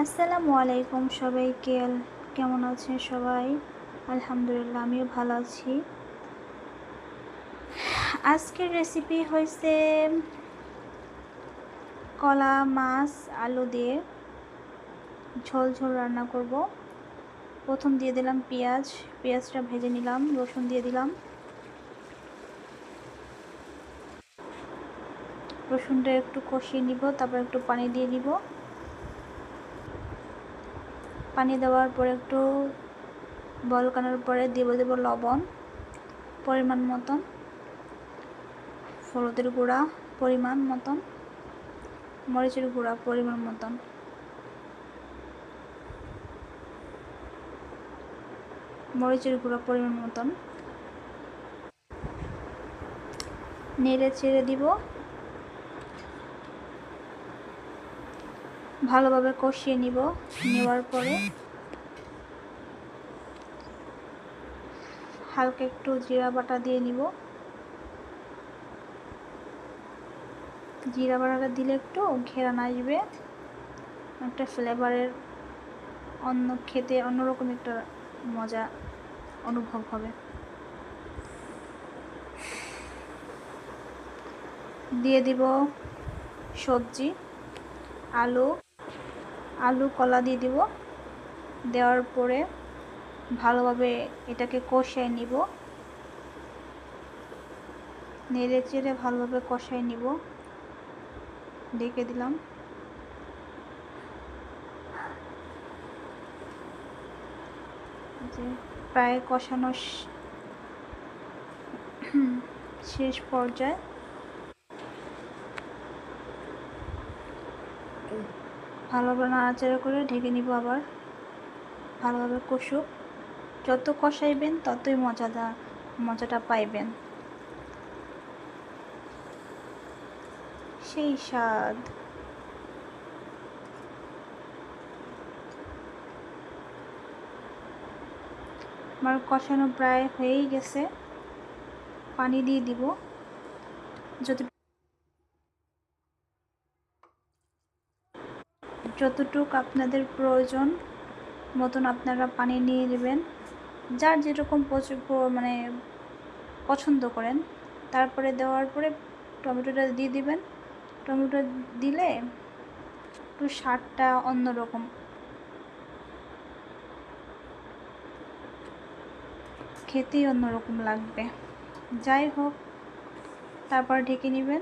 আসসালামু আলাইকুম সবাইকে। কেমন আছেন সবাই? আলহামদুলিল্লাহ, আমিও ভালো আছি। আজকের রেসিপি হয়েছে কলা মাছ আলু দিয়ে ঝোল ঝোল রান্না করব। প্রথম দিয়ে দিলাম পেঁয়াজটা ভেজে নিলাম, রসুন দিয়ে দিলাম, রসুনটা একটু কষিয়ে নিব, তারপর একটু পানি দিয়ে দিব। পানি দেওয়ার পরে একটু বলকানোর পরে দেব লবণ পরিমাণ মতন, হলুদের গুঁড়া পরিমাণ মতন, মরিচের গুঁড়া পরিমাণ মতন, নেড়ে চেড়ে দিব। ভালোভাবে কষিয়ে নিব। নেওয়ার পরে হালকা একটু জিরা বাটা দিয়ে নিব। জিরা বাটাটা দিলে একটু ঘেরান আসবে, একটা ফ্লেভারের খেতে অন্যরকম একটা মজা অনুভব হবে। দিয়ে দিব সবজি, আলু কলা দিয়ে দিব। দেওয়ার পরে ভালোভাবে এটাকে কষিয়ে নিব, নেড়ে চেড়ে ভালোভাবে কষিয়ে নিব। ঢেকে দিলাম। যে প্রায় কষানো শেষ পর্যায়ে ভালোভাবে নাড়াচাড়া করে ঢেকে নিব। আবার ভালোভাবে কষুক। যত কষাইবেন ততই মজাটা পাইবেন। সেই স্বাদ। আমার কষানো প্রায় হয়েই গেছে। পানি দিয়ে দিব যতটুকু আপনাদের প্রয়োজন মতন আপনারা পানি নিয়ে নেবেন, যার যেরকম মানে পছন্দ করেন। তারপরে দেওয়ার পরে টমেটোটা দিয়ে দিবেন। টমেটো দিলে একটু স্বাদটা অন্যরকম, খেতেই অন্যরকম লাগবে। যাই হোক, তারপর ঢেকে নেবেন।